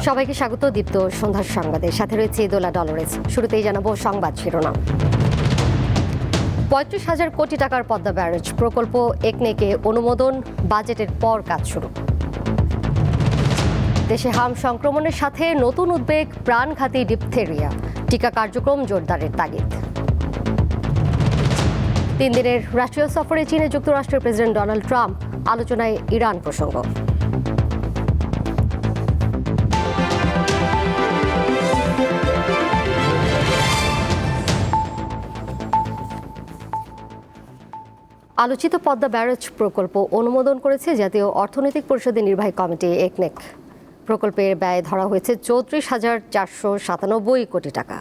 সবাইকে স্বাগত দীপ্ত সন্ধ্যার সংবাদের সাথে রয়েছে দোলা ডলরেস। শুরুতেই জানাবো সংবাদ শিরোনাম। ৩৫,০০০ কোটি টাকার পদ্মা ব্যারেজ প্রকল্প একনেকে অনুমোদন, বাজেটের পর কাজ শুরু। দেশে হাম সংক্রমণের সাথে নতুন উদ্বেগ, প্রাণঘাতী ডিপথেরিয়া, টিকা কার্যক্রম জোরদারের তাগিদ। 3 দিনের রাষ্ট্রীয় সফরে চীনে যুক্তরাষ্ট্রের প্রেসিডেন্ট ডোনাল্ড ট্রাম্প, আলোচনায় ইরান প্রসঙ্গ। আলোচিত পদ্মা ব্যারেজ প্রকল্প অনুমোদন করেছে জাতীয় অর্থনৈতিক পরিষদের নির্বাহী কমিটি একনেক। প্রকল্পের ব্যয় ধরা হয়েছে ৩৪,৪৯৭ কোটি টাকা।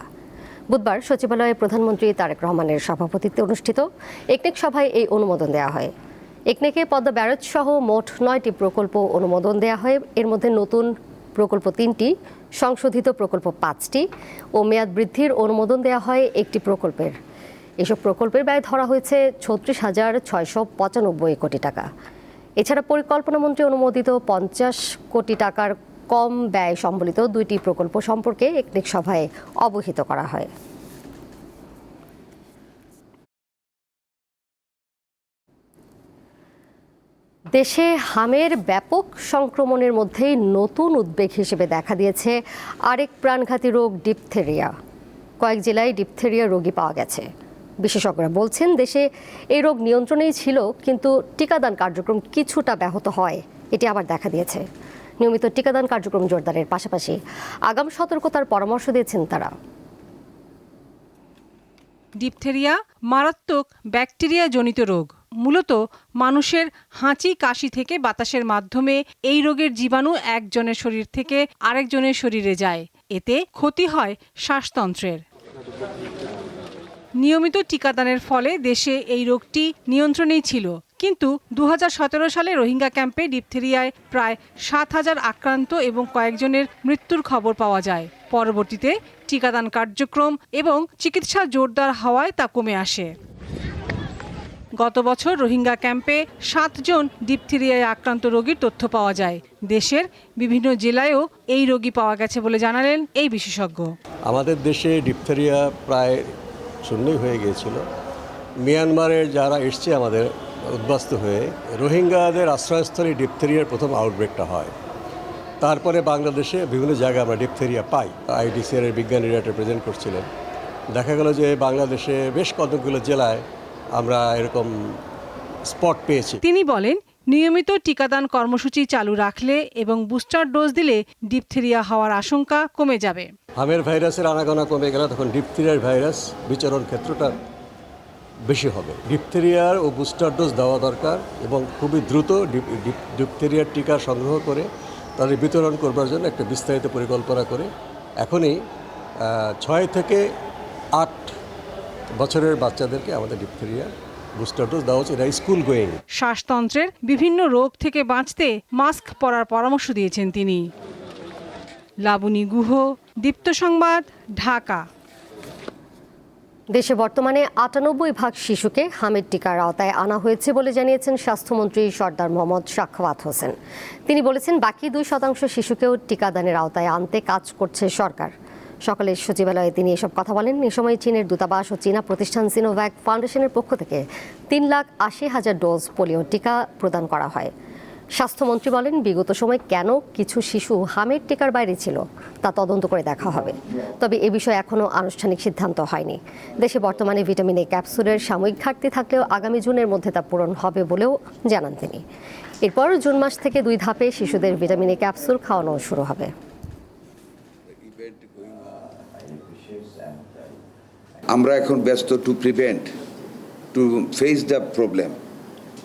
বুধবার সচিবালয়ে প্রধানমন্ত্রী তারেক রহমানের সভাপতিত্বে অনুষ্ঠিত একনেক সভায় এই অনুমোদন দেওয়া হয়। একনেকে পদ্মা ব্যারেজ সহ মোট 9টি প্রকল্প অনুমোদন দেওয়া হয়। এর মধ্যে নতুন প্রকল্প 3টি, সংশোধিত প্রকল্প 5টি ও মেয়াদ বৃদ্ধির অনুমোদন দেওয়া হয় 1টি প্রকল্পের। এসব প্রকল্পের ব্যয় ধরা হয়েছে ৩৬,৬৯৫ কোটি টাকা। এছাড়া পরিকল্পনামন্ত্রী অনুমোদিত 50 কোটি টাকার কম ব্যয় সম্বলিত 2টি প্রকল্প সম্পর্কে একনেক সভায় অবহিত করা হয়। দেশে হামের ব্যাপক সংক্রমণের মধ্যেই নতুন উদ্বেগ হিসেবে দেখা দিয়েছে আরেক প্রাণঘাতী রোগ ডিপথেরিয়া। কয়েক জেলায় ডিপথেরিয়া রোগী পাওয়া গেছে। বিশেষজ্ঞরা বলছেন, দেশে এই রোগ নিয়ন্ত্রণেই ছিল, কিন্তু টিকাদান কার্যক্রম কিছুটা ব্যাহত হয় এটি আবার দেখা দিয়েছে। নিয়মিত টিকাদান কার্যক্রম জোরদারের পাশাপাশি আগাম সতর্কতার পরামর্শ দিয়েছেন তারা। ডিপথেরিয়া মারাত্মক ব্যাকটেরিয়া জনিত রোগ। মূলত মানুষের হাঁচি কাশি থেকে বাতাসের মাধ্যমে এই রোগের জীবাণু একজনের শরীর থেকে আরেকজনের শরীরে যায়। এতে ক্ষতি হয় শ্বাসতন্ত্রের। নিয়মিত টিকাদানের ফলে দেশে এই রোগটি নিয়ন্ত্রণেই ছিল, কিন্তু ২০১৭ সালে রোহিঙ্গা ক্যাম্পে ডিপথেরিয়ায় প্রায় ৭,০০০ আক্রান্ত এবং কয়েকজনের মৃত্যুর খবর পাওয়া যায়। পরবর্তীতে টিকাদান কার্যক্রম এবং চিকিৎসা জোরদার হওয়ায় তা কমে আসে। গত বছর রোহিঙ্গা ক্যাম্পে 7 জন ডিপথেরিয়ায় আক্রান্ত রোগীর তথ্য পাওয়া যায়। দেশের বিভিন্ন জেলায়ও এই রোগী পাওয়া গেছে বলে জানালেন এই বিশেষজ্ঞ। আমাদের দেশে ডিপথেরিয়া প্রায় শূন্যই হয়ে গিয়েছিল। মিয়ানমারের যারা এসছে আমাদের উদ্বাস্ত হয়ে, রোহিঙ্গাদের আশ্রয়স্থলে ডিপথেরিয়ার প্রথম আউটব্রেকটা হয়। তারপরে বাংলাদেশে বিভিন্ন জায়গায় আমরা ডিপথেরিয়া পাই। আইডিসিআর এর বিজ্ঞানীরা এটা প্রেজেন্ট করছিলেন। দেখা গেল যে বাংলাদেশে বেশ কতগুলো জেলায় আমরা এরকম স্পট পেয়েছি। তিনি বলেন, নিয়মিত টিকাদান কর্মসূচি চালু রাখলে এবং বুস্টার ডোজ দিলে ডিপথেরিয়া হওয়ার আশঙ্কা কমে যাবে। হামের ভাইরাসের আনাগোনা কমে গেলে তখন ডিপথেরিয়ার ভাইরাস বিচরণ ক্ষেত্রটা বেশি হবে। ডিপথেরিয়ার ও বুস্টার ডোজ দেওয়া দরকার এবং খুবই দ্রুত ডিপথেরিয়ার টিকা সংগ্রহ করে তাদের বিতরণ করবার জন্য একটা বিস্তারিত পরিকল্পনা করে এখনই 6 থেকে 8 বছরের বাচ্চাদেরকে আমাদের ডিপথেরিয়া বুস্টার ডোজ দেওয়া উচিত। School going. শ্বাসতন্ত্রের বিভিন্ন রোগ থেকে বাঁচতে মাস্ক পরার পরামর্শ দিয়েছেন তিনি। লাবণী গুহ, দীপ্ত সংবাদ, ঢাকা। দেশে বর্তমানে ৯৮% শিশুকে হামের টিকার আওতায় আনা হয়েছে বলে জানিয়েছেন স্বাস্থ্যমন্ত্রী সরদার মোহাম্মদ সাখাওয়াত হোসেন। তিনি বলেছেন, বাকি 2% শিশুকেও টিকাদানের আওতায় আনতে কাজ করছে সরকার। সকালে সচিবালয়ে তিনি এসব কথা বলেন। এ সময় চীনের দূতাবাস ও চীনা প্রতিষ্ঠান সিনোভ্যাক ফাউন্ডেশনের পক্ষ থেকে 3,80,000 ডোজ পোলিও টিকা প্রদান করা হয়। স্বাস্থ্যমন্ত্রী বলেন, বিগত সময় কেন কিছু শিশু হামের টিকার বাইরে ছিল তা তদন্ত করে দেখা হবে। তবে এ বিষয়ে এখনও আনুষ্ঠানিক সিদ্ধান্ত হয়নি। দেশে বর্তমানে ভিটামিন এ ক্যাপসুলের সাময়িক ঘাটতি থাকলেও আগামী জুনের মধ্যে তা পূরণ হবে বলেও জানান তিনি। এরপর জুন মাস থেকে 2 ধাপে শিশুদের ভিটামিন এ ক্যাপসুল খাওয়ানো শুরু হবে। আমরা এখন ব্যস্ত to prevent, to face the problem,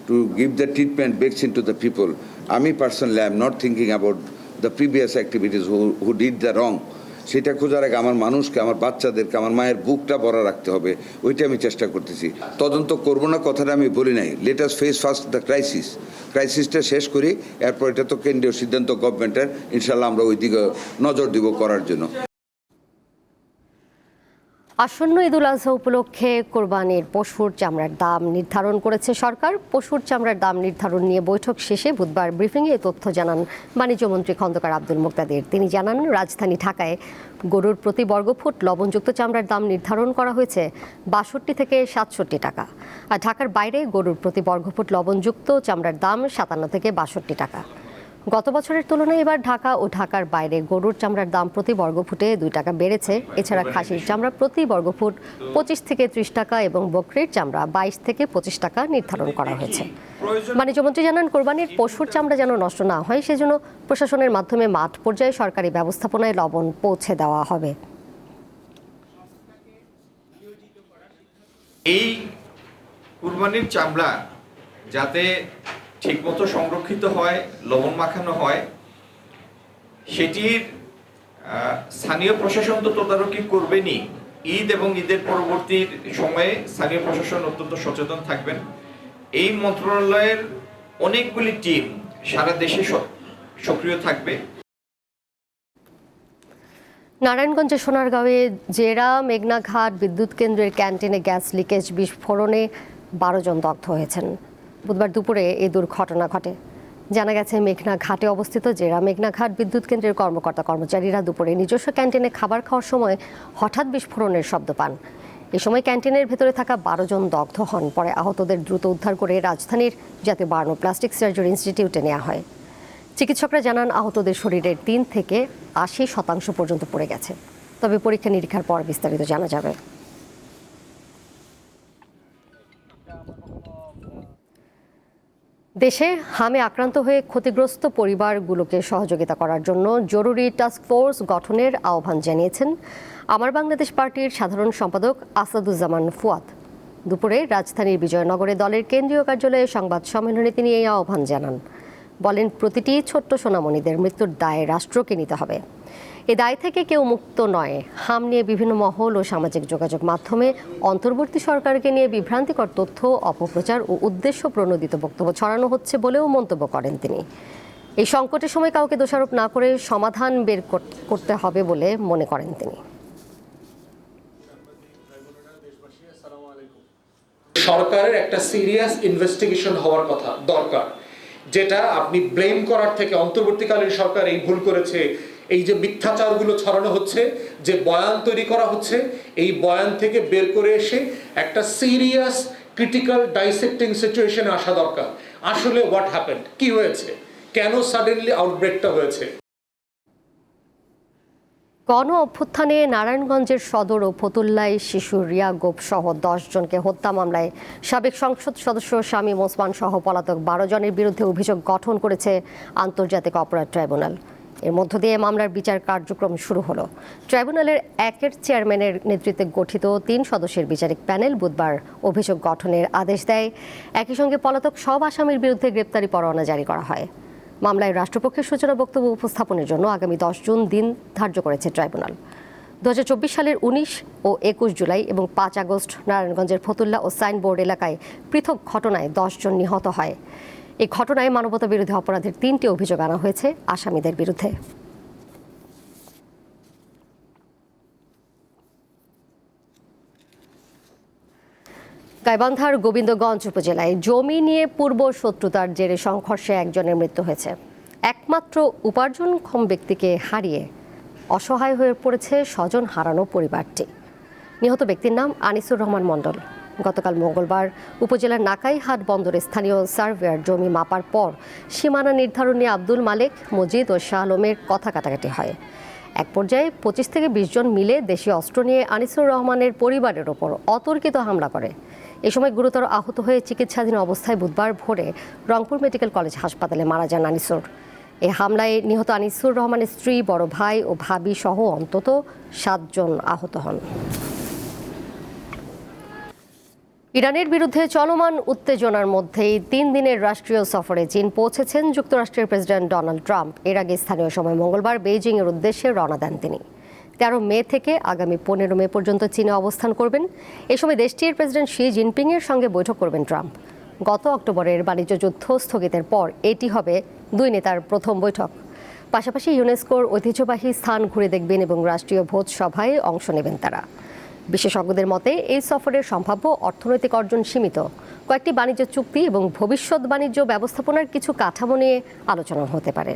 to give the treatment vaccine to the people. আমি personally am not thinking about the previous activities who did the wrong. সেটা খোঁজার আগে আমার মানুষকে, আমার বাচ্চাদেরকে, আমার মায়ের বুকটা ভরা রাখতে হবে, ওইটা আমি চেষ্টা করতেছি। তদন্ত করবো না কথাটা আমি বলি নাই। Let us face first the ক্রাইসিসটা শেষ করি, এরপর এটা তো কেন্দ্রীয় সিদ্ধান্ত আসন্ন ঈদুল আজহা উপলক্ষে কোরবানির পশুর চামড়ার দাম নির্ধারণ করেছে সরকার। পশুর চামড়ার দাম নির্ধারণ নিয়ে বৈঠক শেষে বুধবার ব্রিফিংয়ে এ তথ্য জানান বাণিজ্যমন্ত্রী খন্দকার আব্দুল মুকতাদির। তিনি জানান, রাজধানী ঢাকায় গরুর প্রতি বর্গফুট লবণযুক্ত চামড়ার দাম নির্ধারণ করা হয়েছে ৬২ থেকে ৬৭ টাকা, আর ঢাকার বাইরে গরুর প্রতি বর্গফুট লবণযুক্ত চামড়ার দাম ৫৭ থেকে ৬২ টাকা। গত বছরের তুলনায় এবার ঢাকা ও ঢাকার বাইরে গরুর চামড়ার দাম প্রতি বর্গফুটে ২ টাকা বেড়েছে। এছাড়া খাসির চামড়া প্রতি বর্গফুট ২৫ থেকে ৩০ টাকা এবং বকরির চামড়া ২২ থেকে ২৫ টাকা নির্ধারণ করা হয়েছে। বাণিজ্যমন্ত্রী জানান, কোরবানির পশুর চামড়া যেন নষ্ট না হয় সেজন্য প্রশাসনের মাধ্যমে মাঠ পর্যায়ে সরকারি ব্যবস্থাপনায় লবণ পৌঁছে দেওয়া হবে। এই কুরবানির চামড়া যাতে ঠিকমতো সংরক্ষিত হয়, লবণ মাখানো হয়, সেটির স্থানীয় প্রশাসন তো তদারকি করবেনই। ঈদ এবং ঈদের পরবর্তী সময়ে স্থানীয় প্রশাসন অত্যন্ত সচেতন থাকবেন। এই মন্ত্রণালয়ের অনেকগুলি টিম সারা দেশে সক্রিয় থাকবে। নারায়ণগঞ্জের সোনারগাঁওয়ে জেরা মেঘনাঘাট বিদ্যুৎ কেন্দ্রের ক্যান্টিনে গ্যাস লিকেজ বিস্ফোরণে ১২ জন দগ্ধ হয়েছেন। বুধবার দুপুরে এই দুর্ঘটনা ঘটে। জানা গেছে, মেঘনাঘাটে অবস্থিত জেরা মেঘনাঘাট বিদ্যুৎ কেন্দ্রের কর্মচারীরা দুপুরে নিজস্ব ক্যান্টিনে খাবার খাওয়ার সময় হঠাৎ বিস্ফোরণের শব্দ পান। এ সময় ক্যান্টিনের ভেতরে থাকা ১২ জন দগ্ধ হন। পরে আহতদের দ্রুত উদ্ধার করে রাজধানীর জাতীয় বার্ন প্লাস্টিক সার্জারি ইনস্টিটিউটে নেওয়া হয়। চিকিৎসকরা জানান, আহতদের শরীরের ৩ থেকে ৮০% পর্যন্ত পড়ে গেছে। তবে পরীক্ষা নিরীক্ষার পর বিস্তারিত জানা যাবে। দেশে হামে আক্রান্ত হয়ে ক্ষতিগ্রস্ত পরিবারগুলোকে সহযোগিতা করার জন্য জরুরি টাস্কফোর্স গঠনের আহ্বান জানিয়েছেন আমার বাংলাদেশ পার্টির সাধারণ সম্পাদক আসাদুজ্জামান ফুয়াদ। দুপুরে রাজধানীর বিজয়নগরে দলের কেন্দ্রীয় কার্যালয়ে সংবাদ সম্মেলনে তিনি এই আহ্বান জানান। বলেন, প্রতিটি ছোট্ট সোনামণিদের মৃত্যুর দায় রাষ্ট্রকে নিতে হবে। এ দায় থেকে কেউ মুক্ত নয়। হাম নিয়ে বিভিন্ন মহল ও সামাজিক যোগাযোগ মাধ্যমে অন্তর্বর্তী সরকারকে নিয়ে বিভ্রান্তিকর তথ্য, অপপ্রচার ও উদ্দেশ্য প্রণোদিত বক্তব্য ছড়ানো হচ্ছে বলেও মন্তব্য করেন তিনি। এই সংকটের সময় কাউকে দোষারোপ না করে সমাধান বের করতে হবে বলে মনে করেন তিনি। সরকারের একটা সিরিয়াস ইনভেস্টিগেশন হওয়ার কথা দরকার, যেটা আপনি ব্লেম করার থেকে অন্তর্বর্তীকালীন সরকার এই ভুল করেছে, এই যে মিথ্যাচারগুলো ছড়ানো হচ্ছে, যে বয়ান তৈরি করা হচ্ছে, এই বয়ান থেকে বের করে এসে একটা সিরিয়াস ক্রিটিক্যাল ডাইসেক্টিং সিচুয়েশনে আসা দরকার। আসলে হোয়াট হ্যাপেন্ড, কি হয়েছে, কেন সাডেনলি আউটব্রেকটা হয়েছে। গণ অভ্যুত্থানে নারায়ণগঞ্জের সদর ও ফতুল্লায় শিশু রিয়া গোপ সহ 10 জনকে হত্যা মামলায় সাবেক সংসদ সদস্য শামীম ওসমান সহ পলাতক 12 জনের বিরুদ্ধে অভিযোগ গঠন করেছে আন্তর্জাতিক অপরাধ ট্রাইব্যুনাল। এর মধ্য দিয়ে মামলার বিচার কার্যক্রম শুরু হলো। ট্রাইব্যুনালের একের চেয়ারম্যানের নেতৃত্বে গঠিত 3 সদস্যের বিচারিক প্যানেল বুধবার অভিযোগ গঠনের আদেশ দেয়। একই সঙ্গে পলাতক সব আসামির বিরুদ্ধে গ্রেপ্তারি পরোয়ানা জারি করা হয়। মামলায় রাষ্ট্রপক্ষের সূচনা বক্তব্য উপস্থাপনের জন্য আগামী 10 জুন দিন ধার্য করেছে ট্রাইব্যুনাল। 2024 সালের 19 ও 21 জুলাই এবং 5 আগস্ট নারায়ণগঞ্জের ফতুল্লা ও সাইনবোর্ড এলাকায় পৃথক ঘটনায় 10 জন নিহত হয়। এই ঘটনায় মানবতা বিরোধী অপরাধের 3টি অভিযোগ আনা হয়েছে আসামিদের বিরুদ্ধে। গাইবান্ধার গোবিন্দগঞ্জ উপজেলায় জমি নিয়ে পূর্ব শত্রুতার জেরে সংঘর্ষে একজনের মৃত্যু হয়েছে। একমাত্র উপার্জনক্ষম ব্যক্তিকে হারিয়ে অসহায় হয়ে পড়েছে স্বজন হারানো পরিবারটি। নিহত ব্যক্তির নাম আনিসুর রহমান মণ্ডল। গতকাল মঙ্গলবার উপজেলার নাকাইহাট বন্দরে স্থানীয় সার্ভেয়ার জমি মাপার পর সীমানা নির্ধারণ নিয়ে আব্দুল মালেক, মজিদ ও শাহ আলমের কথা কাটাকাটি হয়। এক পর্যায়ে 25 থেকে 20 জন মিলে দেশীয় অস্ত্র নিয়ে আনিসুর রহমানের পরিবারের ওপর অতর্কিত হামলা করে। এ সময় গুরুতর আহত হয়ে চিকিৎসাধীন অবস্থায় বুধবার ভোরে রংপুর মেডিকেল কলেজ হাসপাতালে মারা যান আনিসুর। এই হামলায় নিহত আনিসুর রহমানের স্ত্রী, বড় ভাই ও ভাবি সহ অন্তত 7 জন আহত হন। ইরানের বিরুদ্ধে চলমান উত্তেজনার মধ্যেই 3 দিনের রাষ্ট্রীয় সফরে চীন পৌঁছেছেন যুক্তরাষ্ট্রের প্রেসিডেন্ট ডোনাল্ড ট্রাম্প। এর আগে স্থানীয় সময় মঙ্গলবার বেইজিংয়ের উদ্দেশ্যে রওনা দেন তিনি। 13 মে থেকে আগামী 15 মে পর্যন্ত চীনে অবস্থান করবেন। এ সময় দেশটির প্রেসিডেন্ট শি জিনপিংয়ের সঙ্গে বৈঠক করবেন ট্রাম্প। গত অক্টোবরের বাণিজ্য যুদ্ধ স্থগিতের পর এটি হবে 2 নেতার প্রথম বৈঠক। পাশাপাশি ইউনেস্কোর ঐতিহ্যবাহী স্থান ঘুরে দেখবেন এবং রাষ্ট্রীয় ভোজ সভায় অংশ নেবেন তারা। বিশেষজ্ঞদের মতে এই সফরের সম্ভাব্য অর্থনৈতিক অর্জন সীমিত। কয়েকটি বাণিজ্য চুক্তি এবং ভবিষ্যৎ বাণিজ্য ব্যবস্থাপনার কিছু কাঠামো নিয়ে আলোচনা হতে পারে।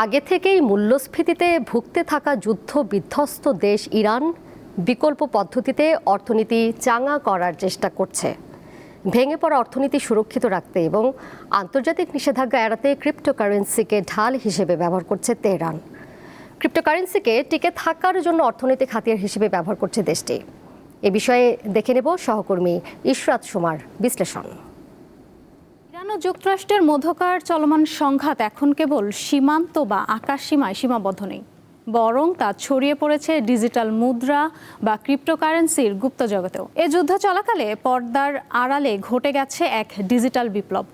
আগে থেকেই মূল্যস্ফীতিতে ভুগতে থাকা যুদ্ধ বিধ্বস্ত দেশ ইরান বিকল্প পদ্ধতিতে অর্থনীতি চাঙা করার চেষ্টা করছে। ভেঙে পড়া অর্থনীতি সুরক্ষিত রাখতে এবং আন্তর্জাতিক নিষেধাজ্ঞা এড়াতে ক্রিপ্টোকারেন্সিকে ঢাল হিসেবে ব্যবহার করছে তেহরান। ক্রিপ্টোকারেন্সিকে টিকে থাকার জন্য অর্থনৈতিক হাতিয়ার হিসেবে ব্যবহার করছে দেশটি। এ বিষয়ে দেখে নেব সহকর্মী ইশরাত সুমার বিশ্লেষণ। ইরান ও যুক্তরাষ্ট্রের মধ্যকার চলমান সংঘাত এখন কেবল সীমান্ত বা আকাশ সীমায় সীমাবদ্ধ নেই, বরং তা ছড়িয়ে পড়েছে ডিজিটাল মুদ্রা বা ক্রিপ্টোকারেন্সির গুপ্ত জগতেও। এ যুদ্ধ চলাকালে পর্দার আড়ালে ঘটে গেছে এক ডিজিটাল বিপ্লব।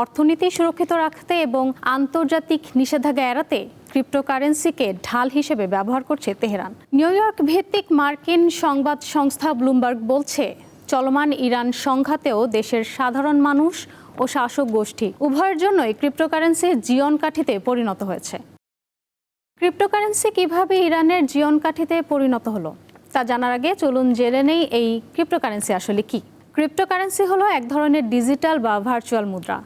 অর্থনীতি সুরক্ষিত রাখতে এবং আন্তর্জাতিক নিষেধাজ্ঞা এড়াতে ক্রিপ্টোকারেন্সিকে ঢাল হিসেবে ব্যবহার করছে তেহরান। নিউ ইয়র্ক ভিত্তিক মার্কিন সংবাদ সংস্থা ব্লুমবার্গ বলছে, চলমান ইরান সংঘাতেও দেশের সাধারণ মানুষ ও শাসক গোষ্ঠী উভয়ের জন্যই ক্রিপ্টোকারেন্সি জীবনকাঠিতে পরিণত হয়েছে। ক্রিপ্টোকারেন্সি কিভাবে ইরানের জীবনকাঠিতে পরিণত হলো তা জানার আগে চলুন জেনে নেই এই ক্রিপ্টোকারেন্সি আসলে কি। ক্রিপ্টোকারেন্সি হলো এক ধরনের ডিজিটাল বা ভার্চুয়াল মুদ্রা,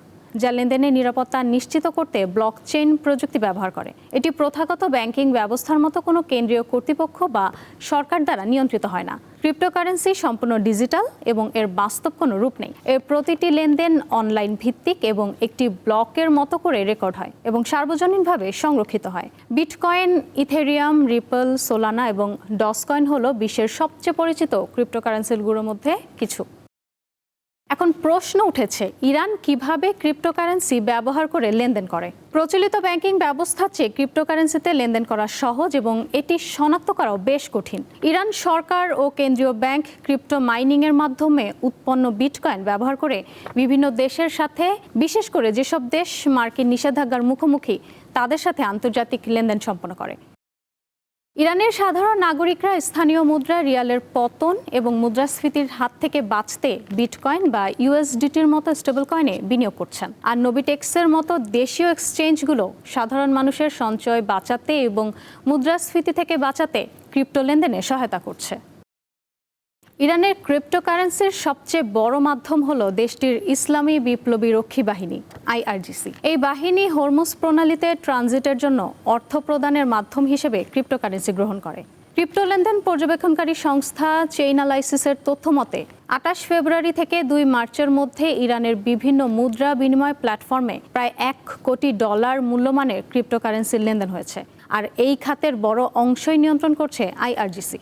যা লেনদেনের নিরাপত্তা নিশ্চিত করতে ব্লকচেইন প্রযুক্তি ব্যবহার করে। এটি প্রথাগত ব্যাংকিং ব্যবস্থার মতো কোনো কেন্দ্রীয় কর্তৃপক্ষ বা সরকার দ্বারা নিয়ন্ত্রিত হয় না। ক্রিপ্টোকারেন্সি সম্পূর্ণ ডিজিটাল এবং এর বাস্তব কোনো রূপ নেই। এর প্রতিটি লেনদেন অনলাইন ভিত্তিক এবং একটি ব্লকের মতো করে রেকর্ড হয় এবং সার্বজনীনভাবে সংরক্ষিত হয়। বিটকয়েন, ইথেরিয়াম, রিপল, সোলানা এবং ডজকয়েন হলো বিশ্বের সবচেয়ে পরিচিত ক্রিপ্টোকারেন্সিগুলোর মধ্যে কিছু। এখন প্রশ্ন উঠেছে, ইরান কিভাবে ক্রিপ্টোকারেন্সি ব্যবহার করে লেনদেন করে? প্রচলিত ব্যাংকিং ব্যবস্থার চেয়ে ক্রিপ্টোকারেন্সিতে লেনদেন করা সহজ এবং এটি শনাক্ত করাও বেশ কঠিন। ইরান সরকার ও কেন্দ্রীয় ব্যাংক ক্রিপ্টো মাইনিংয়ের মাধ্যমে উৎপন্ন বিটকয়েন ব্যবহার করে বিভিন্ন দেশের সাথে, বিশেষ করে যেসব দেশ মার্কিন নিষেধাজ্ঞার মুখোমুখি, তাদের সাথে আন্তর্জাতিক লেনদেন সম্পন্ন করে। ইরানের সাধারণ নাগরিকরা স্থানীয় মুদ্রা রিয়ালের পতন এবং মুদ্রাস্ফীতির হাত থেকে বাঁচতে বিটকয়েন বা ইউএসডিটির মতো স্টেবল কয়েনে বিনিয়োগ করছেন। আর নোবিটেক্সের মতো দেশীয় এক্সচেঞ্জগুলো সাধারণ মানুষের সঞ্চয় বাঁচাতে এবং মুদ্রাস্ফীতি থেকে বাঁচাতে ক্রিপ্টো লেনদেনে সহায়তা করছে। ইরানের ক্রিপ্টোকারেন্সির সবচেয়ে বড় মাধ্যম হলো দেশটির ইসলামী বিপ্লবী রক্ষী বাহিনী IRGC। এই বাহিনী হরমুজ প্রণালীতে ট্রানজিটের জন্য অর্থ প্রদানের মাধ্যম হিসেবে ক্রিপ্টোকারেন্সি গ্রহণ করে। ক্রিপ্টো লেনদেন পর্যবেক্ষণকারী সংস্থা চেইনালাইসিসের তথ্য মতে 28 ফেব্রুয়ারি থেকে 2 মার্চের মধ্যে ইরানের বিভিন্ন মুদ্রা বিনিময় প্ল্যাটফর্মে প্রায় $1 কোটি মূল্যমানের ক্রিপ্টোকারেন্সির লেনদেন হয়েছে। আর এই খাতের বড় অংশই নিয়ন্ত্রণ করছে IRGC।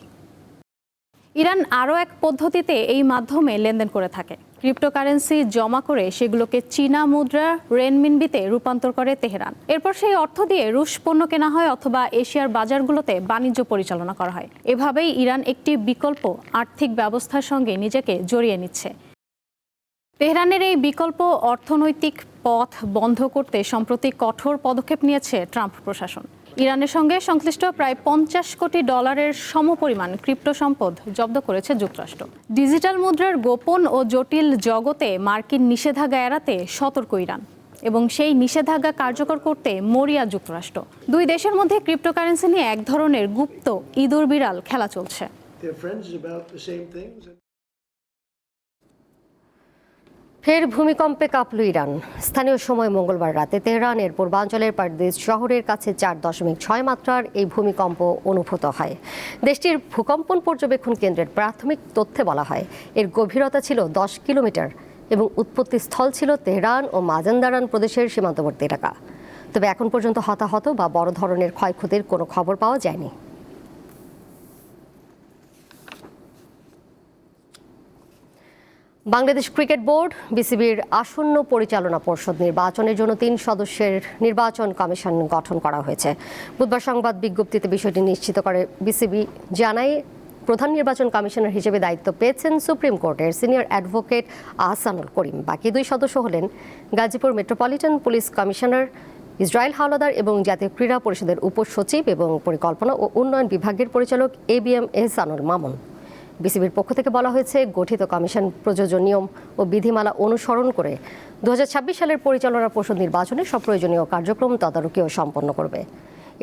ইরান আরও এক পদ্ধতিতে এই মাধ্যমে লেনদেন করে থাকে। ক্রিপ্টোকারেন্সি জমা করে সেগুলোকে চীনা মুদ্রা রেনমিনবিতে রূপান্তর করে তেহরান। এরপর সেই অর্থ দিয়ে রুশ পণ্য কেনা হয় অথবা এশিয়ার বাজারগুলোতে বাণিজ্য পরিচালনা করা হয়। এভাবেই ইরান একটি বিকল্প আর্থিক ব্যবস্থার সঙ্গে নিজেকে জড়িয়ে নিচ্ছে। তেহরানের এই বিকল্প অর্থনৈতিক পথ বন্ধ করতে সম্প্রতি কঠোর পদক্ষেপ নিয়েছে ট্রাম্প প্রশাসন। ইরানের সঙ্গে সংশ্লিষ্ট প্রায় $50 কোটি সমপরিমাণ ক্রিপ্টো সম্পদ জব্দ করেছে যুক্তরাষ্ট্র। ডিজিটাল মুদ্রার গোপন ও জটিল জগতে মার্কিন নিষেধাজ্ঞা এড়াতে সতর্ক ইরান এবং সেই নিষেধাজ্ঞা কার্যকর করতে মরিয়া যুক্তরাষ্ট্র। দুই দেশের মধ্যে ক্রিপ্টোকারেন্সি নিয়ে এক ধরনের গুপ্ত ইঁদুর বিড়াল খেলা চলছে। ফের ভূমিকম্পে কাঁপল ইরান। স্থানীয় সময় মঙ্গলবার রাতে তেহরানের পূর্বাঞ্চলের পারদেশ শহরের কাছে 4.6 মাত্রার এই ভূমিকম্প অনুভূত হয়। দেশটির ভূকম্পন পর্যবেক্ষণ কেন্দ্রের প্রাথমিক তথ্যে বলা হয় এর গভীরতা ছিল 10 কিলোমিটার এবং উৎপত্তি স্থল ছিল তেহরান ও মাজানদারান প্রদেশের সীমান্তবর্তী এলাকা। তবে এখন পর্যন্ত হতাহত বা বড় ধরনের ক্ষয়ক্ষতির কোনো খবর পাওয়া যায়নি। বাংলাদেশ ক্রিকেট বোর্ড বিসিবির আসন্ন পরিচালনা পর্ষদ নির্বাচনের জন্য 3 সদস্যের নির্বাচন কমিশন গঠন করা হয়েছে। বুধবার সংবাদ বিজ্ঞপ্তিতে বিষয়টি নিশ্চিত করে বিসিবি জানায়, প্রধান নির্বাচন কমিশনার হিসেবে দায়িত্ব পেয়েছেন সুপ্রিম কোর্টের সিনিয়র অ্যাডভোকেট আহসানুল করিম। বাকি 2 সদস্য হলেন Gazipur metropolitan police commissioner Israel Howlader এবং জাতীয় ক্রীড়া পরিষদের উপসচিব এবং পরিকল্পনা ও উন্নয়ন বিভাগের পরিচালক ABM এহসানুল মামুন। বিসিবির পক্ষ থেকে বলা হয়েছে, গঠিত কমিশন প্রযোজ্য নিয়ম ও বিধিমালা অনুসরণ করে 2026 সালের পরিচালনা পর্ষদ নির্বাচনে সব প্রয়োজনীয় কার্যক্রম তদারকিও সম্পন্ন করবে।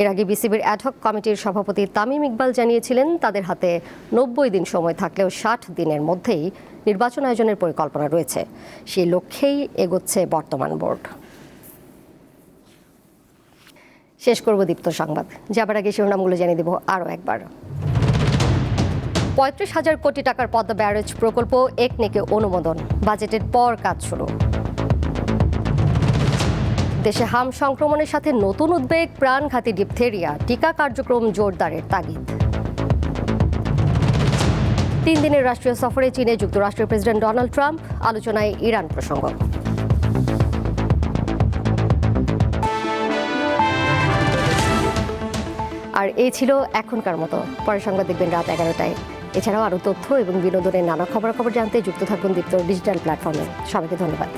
এর আগে বিসিবির অ্যাডহক কমিটির সভাপতি তামিম ইকবাল জানিয়েছিলেন, তাদের হাতে 90 দিন সময় থাকলেও 60 দিনের মধ্যেই নির্বাচন আয়োজনের পরিকল্পনা রয়েছে। সেই লক্ষ্যেই এগোচ্ছে বর্তমান বোর্ড। শেষ করব দীপ্ত সংবাদ, যাবার আগে শিরোনামগুলো জানিয়ে দেব আরও একবার। 35,000 কোটি টাকার পদ্মা ব্যারেজ প্রকল্প একনেকে অনুমোদন, বাজেটের পর কাজ শুরু। দেশে হাম সংক্রমণের সাথে নতুন উদ্বেগ, প্রাণঘাতী ডিপথেরিয়া, টিকা কার্যক্রম জোরদারের তাগিদ। 3 দিনের রাষ্ট্রীয় সফরে চীনে যুক্তরাষ্ট্রের প্রেসিডেন্ট ডোনাল্ড ট্রাম্প, আলোচনায় ইরান প্রসঙ্গ। আর এই ছিল এখনকার মতো। পরের সংবাদ দেখবেন রাত 11টায়। এছাড়াও আরও তথ্য এবং বিনোদনের নানা খবরাখবর জানতে যুক্ত থাকুন দীপ্ত ডিজিটাল প্ল্যাটফর্মে। সবাইকে ধন্যবাদ।